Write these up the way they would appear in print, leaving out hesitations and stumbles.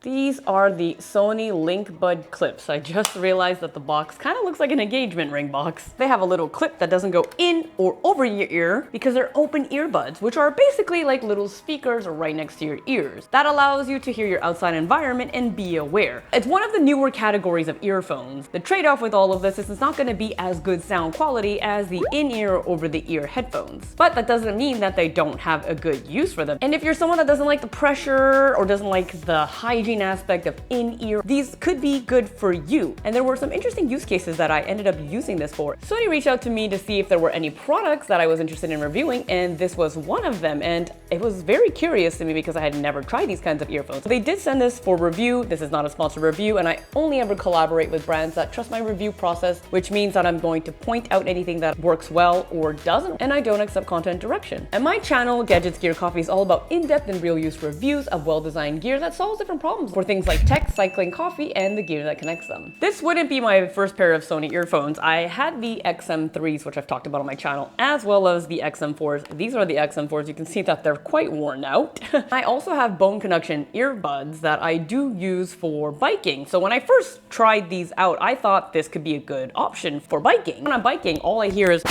These are the Sony LinkBuds Clips. I just realized that the box kind of looks like an engagement ring box. They have a little clip that doesn't go in or over your ear because they're open earbuds, which are basically like little speakers right next to your ears. That allows you to hear your outside environment and be aware. It's one of the newer categories of earphones. The trade-off with all of this is it's not going to be as good sound quality as the in-ear or over-the-ear headphones. But that doesn't mean that they don't have a good use for them. And if you're someone that doesn't like the pressure or doesn't like the hygiene aspect of in-ear, these could be good for you. And there were some interesting use cases that I ended up using this for. Sony reached out to me to see if there were any products that I was interested in reviewing, and this was one of them. And it was very curious to me because I had never tried these kinds of earphones. So they did send this for review. This is not a sponsored review, and I only ever collaborate with brands that trust my review process, which means that I'm going to point out anything that works well or doesn't, and I don't accept content direction. And my channel, Gadgets Gear Coffee, is all about in-depth and real-use reviews of well-designed gear that solves different problems for things like tech, cycling, coffee, and the gear that connects them. This wouldn't be my first pair of Sony earphones. I had the XM3s, which I've talked about on my channel, as well as the XM4s. These are the XM4s. You can see that they're quite worn out. I also have bone conduction earbuds that I do use for biking. So when I first tried these out, I thought this could be a good option for biking. When I'm biking, all I hear is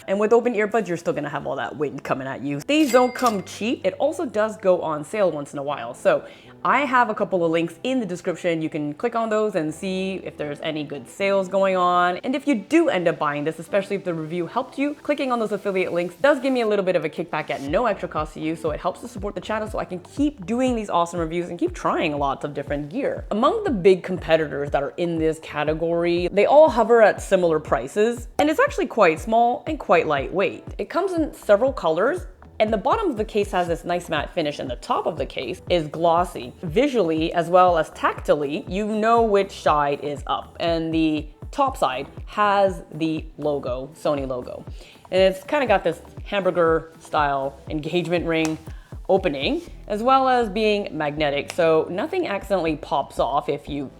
and with open earbuds, you're still gonna have all that wind coming at you. These don't come cheap. It also does go on sale once in a while. So I have a couple of links in the description. You can click on those and see if there's any good sales going on. And if you do end up buying this, especially if the review helped you, clicking on those affiliate links does give me a little bit of a kickback at no extra cost to you. So it helps to support the channel so I can keep doing these awesome reviews and keep trying lots of different gear. Among the big competitors that are in this category, they all hover at similar prices. And it's actually quite small and quite lightweight. It comes in several colors, and the bottom of the case has this nice matte finish, and the top of the case is glossy. Visually, as well as tactily, you know which side is up. And the top side has the logo, Sony logo. And it's kind of got this hamburger style engagement ring opening, as well as being magnetic. So nothing accidentally pops off. If you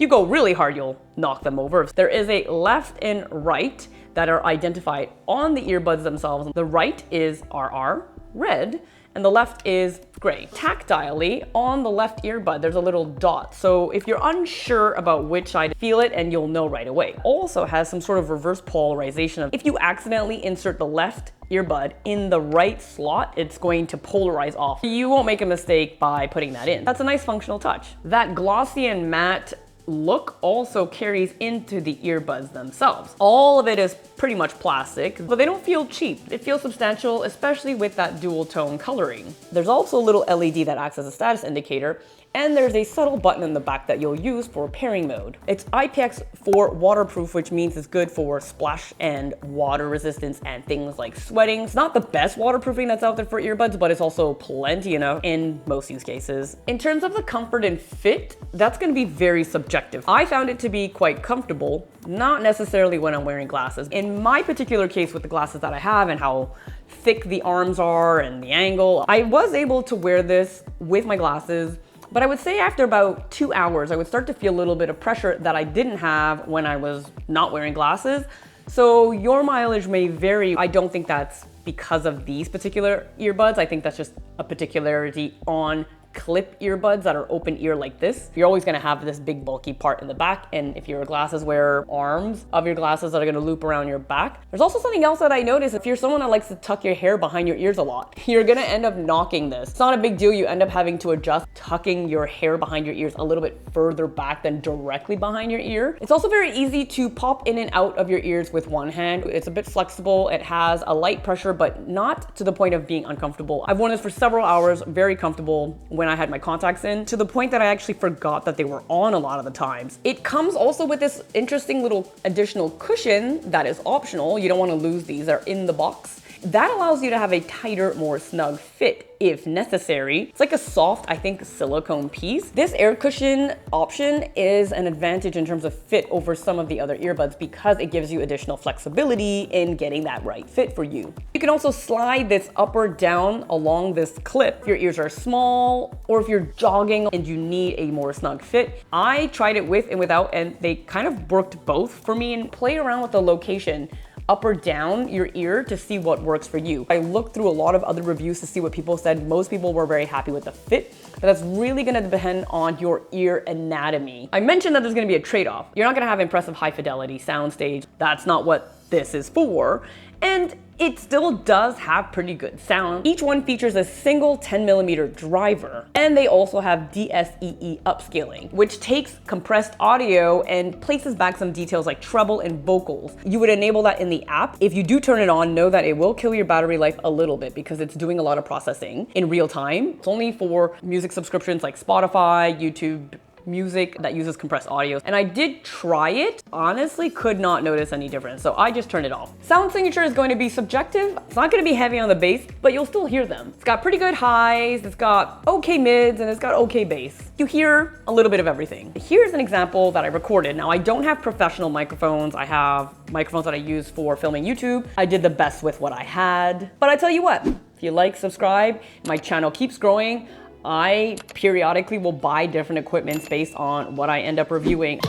go really hard, you'll knock them over. There is a left and right that are identified on the earbuds themselves. The right is RR, red, and the left is gray. Tactilely, on the left earbud, there's a little dot. So if you're unsure about which side, feel it and you'll know right away. Also has some sort of reverse polarization. If you accidentally insert the left earbud in the right slot, it's going to polarize off. You won't make a mistake by putting that in. That's a nice functional touch. That glossy and matte look also carries into the earbuds themselves. All of it is pretty much plastic, but they don't feel cheap. It feels substantial, especially with that dual tone coloring. There's also a little LED that acts as a status indicator, and there's a subtle button in the back that you'll use for pairing mode. It's IPX4 waterproof, which means it's good for splash and water resistance and things like sweating. It's not the best waterproofing that's out there for earbuds, but it's also plenty enough in most use cases. In terms of the comfort and fit, that's gonna be very subjective. I found it to be quite comfortable, not necessarily when I'm wearing glasses. In my particular case with the glasses that I have and how thick the arms are and the angle, I was able to wear this with my glasses. But I would say after about 2 hours, I would start to feel a little bit of pressure that I didn't have when I was not wearing glasses. So your mileage may vary. I don't think that's because of these particular earbuds. I think that's just a particularity on clip earbuds that are open ear like this. You're always gonna have this big bulky part in the back, and if you're a glasses wearer, arms of your glasses that are gonna loop around your back. There's also something else that I noticed. If you're someone that likes to tuck your hair behind your ears a lot, you're gonna end up knocking this. It's not a big deal. You end up having to adjust tucking your hair behind your ears a little bit further back than directly behind your ear. It's also very easy to pop in and out of your ears with one hand. It's a bit flexible. It has a light pressure, but not to the point of being uncomfortable. I've worn this for several hours, very comfortable when I had my contacts in, to the point that I actually forgot that they were on a lot of the times. It comes also with this interesting little additional cushion that is optional. You don't want to lose these, they're in the box. That allows you to have a tighter, more snug fit if necessary. It's like a soft, I think, silicone piece. This air cushion option is an advantage in terms of fit over some of the other earbuds because it gives you additional flexibility in getting that right fit for you. You can also slide this up or down along this clip if your ears are small or if you're jogging and you need a more snug fit. I tried it with and without, and they kind of worked both for me. And play around with the location up or down your ear to see what works for you. I looked through a lot of other reviews to see what people said. Most people were very happy with the fit, but that's really gonna depend on your ear anatomy. I mentioned that there's gonna be a trade-off. You're not gonna have impressive high fidelity soundstage. That's not what this is for. And it still does have pretty good sound. Each one features a single 10mm driver, and they also have DSEE upscaling, which takes compressed audio and places back some details like treble and vocals. You would enable that in the app. If you do turn it on, know that it will kill your battery life a little bit because it's doing a lot of processing in real time. It's only for music subscriptions like Spotify, YouTube Music that uses compressed audio. And I did try it, honestly could not notice any difference, so I just turned it off. Sound signature is going to be subjective. It's not going to be heavy on the bass, but you'll still hear them. It's got pretty good highs, it's got okay mids, and it's got okay bass. You hear a little bit of everything. Here's an example that I recorded. Now, I don't have professional microphones. I have microphones that I use for filming YouTube. I did the best with what I had. But I tell you what, if you like, subscribe, my channel keeps growing. I periodically will buy different equipments based on what I end up reviewing.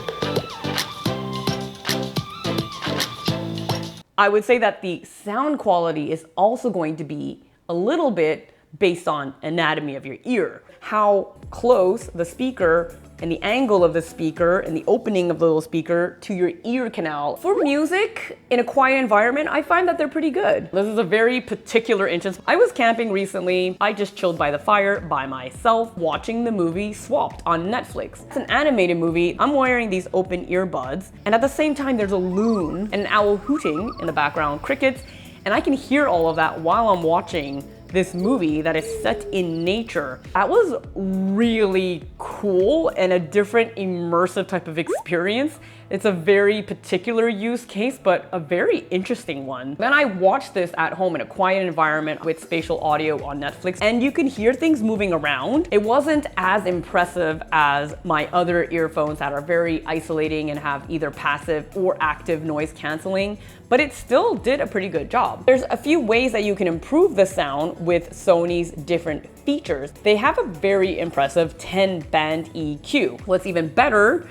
I would say that the sound quality is also going to be a little bit based on anatomy of your ear. How close the speaker and the angle of the speaker and the opening of the little speaker to your ear canal. For music in a quiet environment, I find that they're pretty good. This is a very particular interest. I was camping recently. I just chilled by the fire by myself watching the movie Swapped on Netflix. It's an animated movie. I'm wearing these open earbuds, and at the same time there's a loon and an owl hooting in the background, crickets, and I can hear all of that while I'm watching this movie that is set in nature. That was really cool and a different immersive type of experience. It's a very particular use case, but a very interesting one. Then I watched this at home in a quiet environment with spatial audio on Netflix, and you can hear things moving around. It wasn't as impressive as my other earphones that are very isolating and have either passive or active noise canceling, but it still did a pretty good job. There's a few ways that you can improve the sound with Sony's different features. They have a very impressive 10-band EQ. What's even better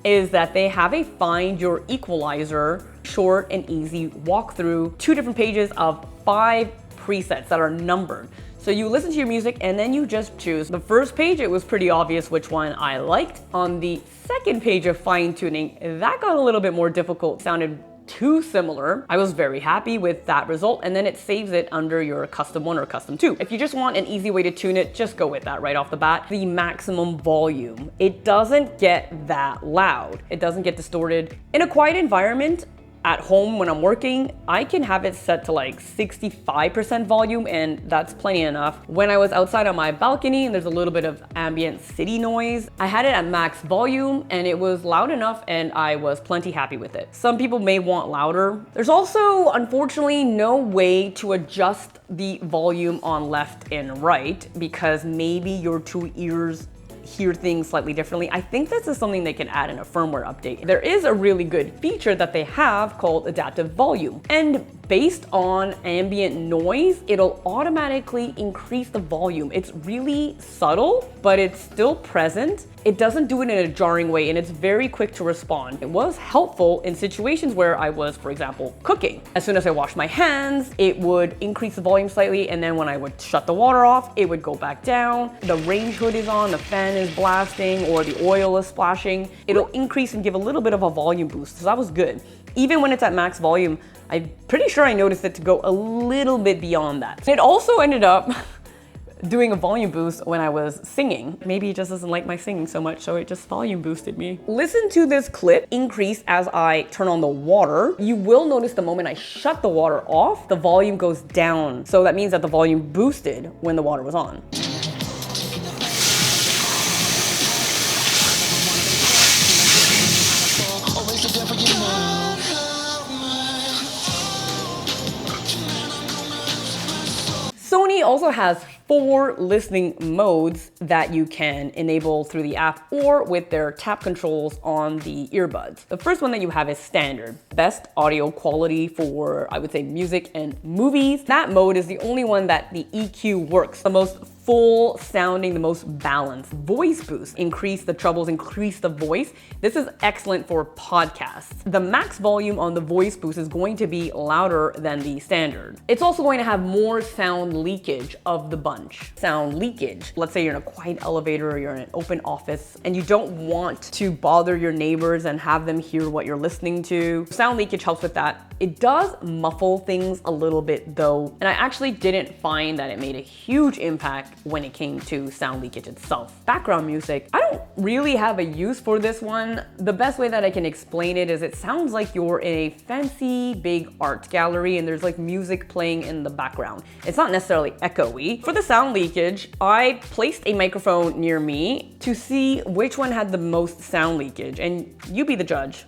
is that they have a Find Your Equalizer short and easy walkthrough, 2 different pages of 5 presets that are numbered. So you listen to your music and then you just choose. The first page, it was pretty obvious which one I liked. On the second page of fine tuning, that got a little bit more difficult, sounded too similar. I was very happy with that result, and then it saves it under your custom 1 or custom 2. If you just want an easy way to tune it, just go with that right off the bat. The maximum volume. It doesn't get that loud. It doesn't get distorted. In a quiet environment, at home when I'm working, I can have it set to like 65% volume, and that's plenty enough. When I was outside on my balcony and there's a little bit of ambient city noise, I had it at max volume and it was loud enough and I was plenty happy with it. Some people may want louder. There's also, unfortunately, no way to adjust the volume on left and right because maybe your 2 ears hear things slightly differently. I think this is something they can add in a firmware update. There is a really good feature that they have called adaptive volume. And based on ambient noise, it'll automatically increase the volume. It's really subtle, but it's still present. It doesn't do it in a jarring way, and it's very quick to respond. It was helpful in situations where I was, for example, cooking. As soon as I washed my hands, it would increase the volume slightly, and then when I would shut the water off, it would go back down. The range hood is on, the fan is blasting, or the oil is splashing. It'll increase and give a little bit of a volume boost, so that was good. Even when it's at max volume, I'm pretty sure I noticed it to go a little bit beyond that. It also ended up doing a volume boost when I was singing. Maybe it just doesn't like my singing so much, so it just volume boosted me. Listen to this clip increase as I turn on the water. You will notice the moment I shut the water off, the volume goes down. So that means that the volume boosted when the water was on. Sony also has 4 listening modes that you can enable through the app or with their tap controls on the earbuds. The first one that you have is standard. Best audio quality for, I would say, music and movies. That mode is the only one that the EQ works. The most full sounding, the most balanced voice boost. Increase the trebles, increase the voice. This is excellent for podcasts. The max volume on the voice boost is going to be louder than the standard. It's also going to have more sound leakage of the bunch. Sound leakage. Let's say you're in a quiet elevator or you're in an open office and you don't want to bother your neighbors and have them hear what you're listening to. Sound leakage helps with that. It does muffle things a little bit though, and I actually didn't find that it made a huge impact when it came to sound leakage itself. Background music, I don't really have a use for this one. The best way that I can explain it is it sounds like you're in a fancy big art gallery and there's like music playing in the background. It's not necessarily echoey. For the sound leakage, I placed a microphone near me to see which one had the most sound leakage, and you be the judge.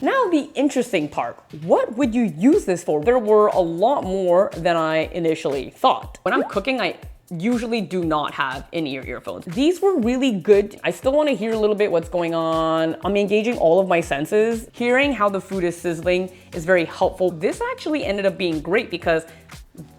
Now the interesting part, what would you use this for? There were a lot more than I initially thought. When I'm cooking, I usually do not have in-ear earphones. These were really good. I still want to hear a little bit what's going on. I'm engaging all of my senses. Hearing how the food is sizzling is very helpful. This actually ended up being great because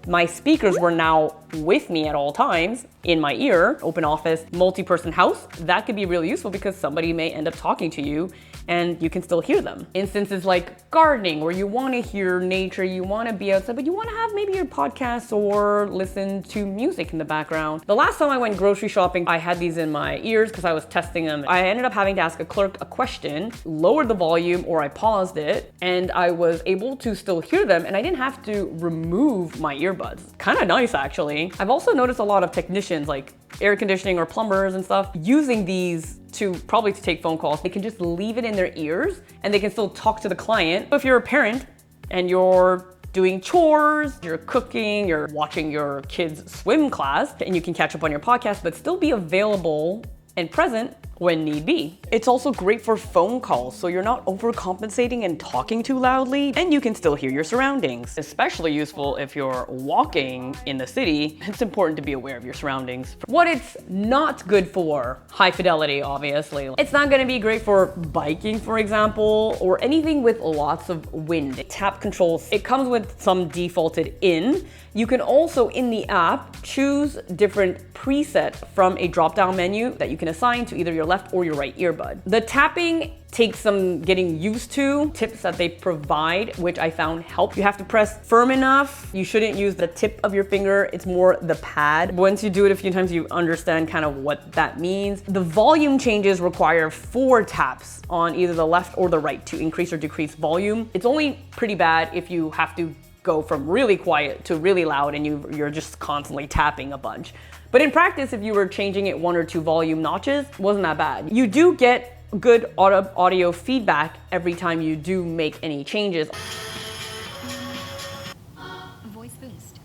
my speakers were now with me at all times in my ear. Open office, multi-person house, that could be really useful because somebody may end up talking to you and you can still hear them. Instances like gardening, where you want to hear nature, you want to be outside, but you want to have maybe your podcast or listen to music in the background. The last time I went grocery shopping, I had these in my ears because I was testing them. I ended up having to ask a clerk a question, lowered the volume or I paused it, and I was able to still hear them and I didn't have to remove my earbuds. Kind of nice actually. I've also noticed a lot of technicians like air conditioning or plumbers and stuff using these to take phone calls. They can just leave it in their ears and they can still talk to the client. If you're a parent and you're doing chores, you're cooking, you're watching your kids' swim class, and you can catch up on your podcast, but still be available and present when need be. It's also great for phone calls, so you're not overcompensating and talking too loudly, and you can still hear your surroundings. Especially useful if you're walking in the city. It's important to be aware of your surroundings. What it's not good for, high fidelity, obviously. It's not gonna be great for biking, for example, or anything with lots of wind. Tap controls, it comes with some defaulted in. You can also, in the app, choose different presets from a drop-down menu that you can assign to either your left or your right earbud. The tapping takes some getting used to. Tips that they provide, which I found help. You have to press firm enough. You shouldn't use the tip of your finger. It's more the pad. Once you do it a few times, you understand kind of what that means. The volume changes require 4 taps on either the left or the right to increase or decrease volume. It's only pretty bad if you have to go from really quiet to really loud and you're just constantly tapping a bunch. But in practice, if you were changing it 1 or 2 volume notches, it wasn't that bad. You do get good audio feedback every time you do make any changes. Voice boost.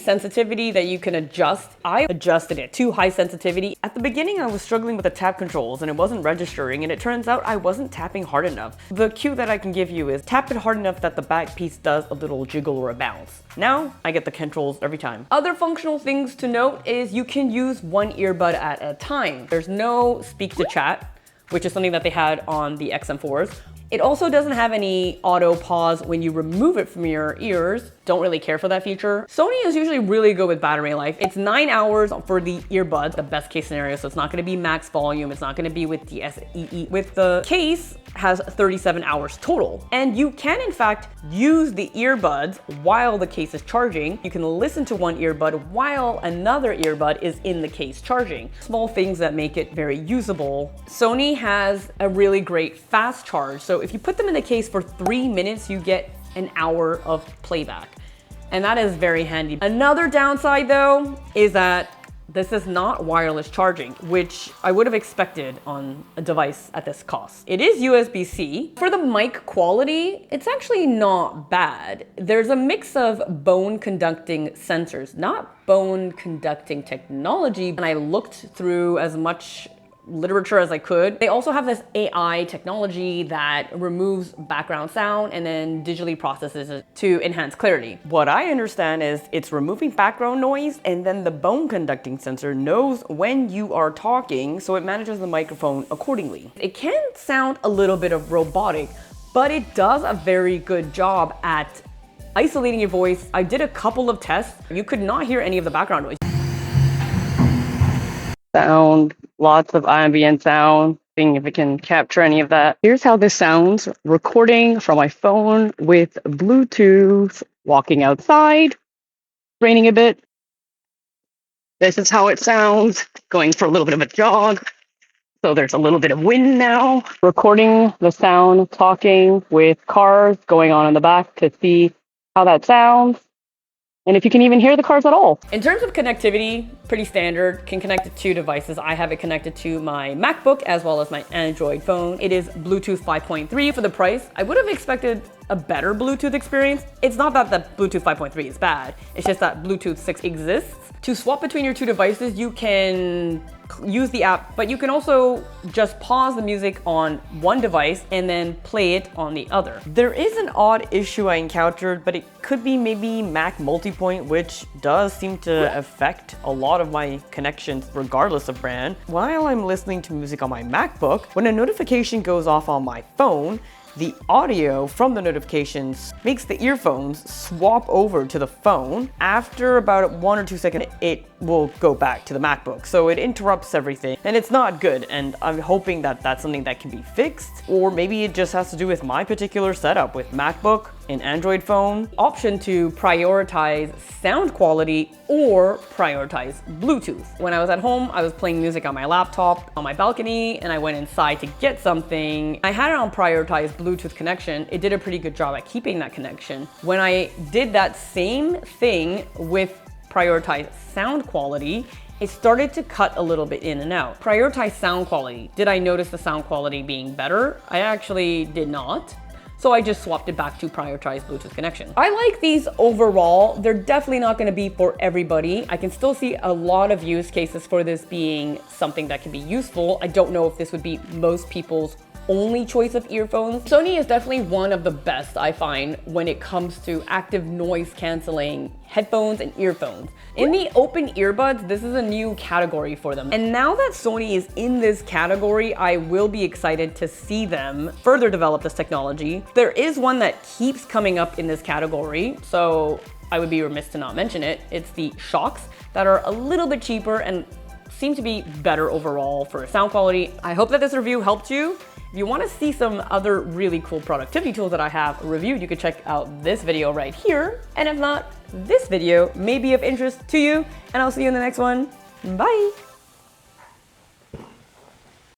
Sensitivity that you can adjust. I adjusted it to high sensitivity. At the beginning, I was struggling with the tap controls and it wasn't registering, and it turns out I wasn't tapping hard enough. The cue that I can give you is tap it hard enough that the back piece does a little jiggle or a bounce. Now I get the controls every time. Other functional things to note is you can use one earbud at a time. There's no speak to chat, which is something that they had on the XM4s. It also doesn't have any auto pause when you remove it from your ears. Don't really care for that feature. Sony is usually really good with battery life. It's 9 hours for the earbuds, the best case scenario. So it's not gonna be max volume. It's not gonna be with the SEE. With the case, has 37 hours total. And you can in fact use the earbuds while the case is charging. You can listen to one earbud while another earbud is in the case charging. Small things that make it very usable. Sony has a really great fast charge. So if you put them in the case for 3 minutes, you get an hour of playback. And that is very handy. Another downside though, is that this is not wireless charging, which I would have expected on a device at this cost. It is USB-C. For the mic quality, it's actually not bad. There's a mix of bone conducting sensors, not bone conducting technology. And I looked through as much literature as I could. They also have this AI technology that removes background sound and then digitally processes it to enhance clarity. What I understand is it's removing background noise, and then the bone conducting sensor knows when you are talking, so it manages the microphone accordingly. It can sound a little bit of robotic, but it does a very good job at isolating your voice. I did a couple of tests. You could not hear any of the background noise. Sound, lots of ambient sound, seeing if it can capture any of that. Here's how this sounds recording from my phone with Bluetooth, walking outside, raining a bit. This is how it sounds, going for a little bit of a jog. So there's a little bit of wind now. Recording the sound, talking with cars going on in the back to see how that sounds. And if you can even hear the cars at all. In terms of connectivity, pretty standard, can connect to 2 devices. I have it connected to my MacBook as well as my Android phone. It is Bluetooth 5.3 for the price. I would have expected a better Bluetooth experience. It's not that the Bluetooth 5.3 is bad, it's just that Bluetooth 6 exists. To swap between your 2 devices, you can use the app, but you can also just pause the music on one device and then play it on the other. There is an odd issue I encountered, but it could be maybe Mac multipoint, which does seem to affect a lot of my connections regardless of brand. While I'm listening to music on my MacBook, when a notification goes off on my phone, the audio from the notifications makes the earphones swap over to the phone. After about 1 or 2 seconds, it will go back to the MacBook. So it interrupts everything and it's not good. And I'm hoping that that's something that can be fixed, or maybe it just has to do with my particular setup with MacBook and Android phone. Option to prioritize sound quality or prioritize Bluetooth. When I was at home, I was playing music on my laptop on my balcony, and I went inside to get something. I had it on prioritize Bluetooth connection. It did a pretty good job at keeping that connection. When I did that same thing with prioritize sound quality, it started to cut a little bit in and out. Prioritize sound quality. Did I notice the sound quality being better? I actually did not. So I just swapped it back to prioritize Bluetooth connection. I like these overall. They're definitely not gonna be for everybody. I can still see a lot of use cases for this being something that can be useful. I don't know if this would be most people's only choice of earphones. Sony is definitely one of the best, I find, when it comes to active noise canceling headphones and earphones. In the open earbuds, this is a new category for them. And now that Sony is in this category, I will be excited to see them further develop this technology. There is one that keeps coming up in this category, so I would be remiss to not mention it. It's the Shocks that are a little bit cheaper and seem to be better overall for sound quality. I hope that this review helped you. If you want to see some other really cool productivity tools that I have reviewed, you can check out this video right here. And if not, this video may be of interest to you, and I'll see you in the next one. Bye.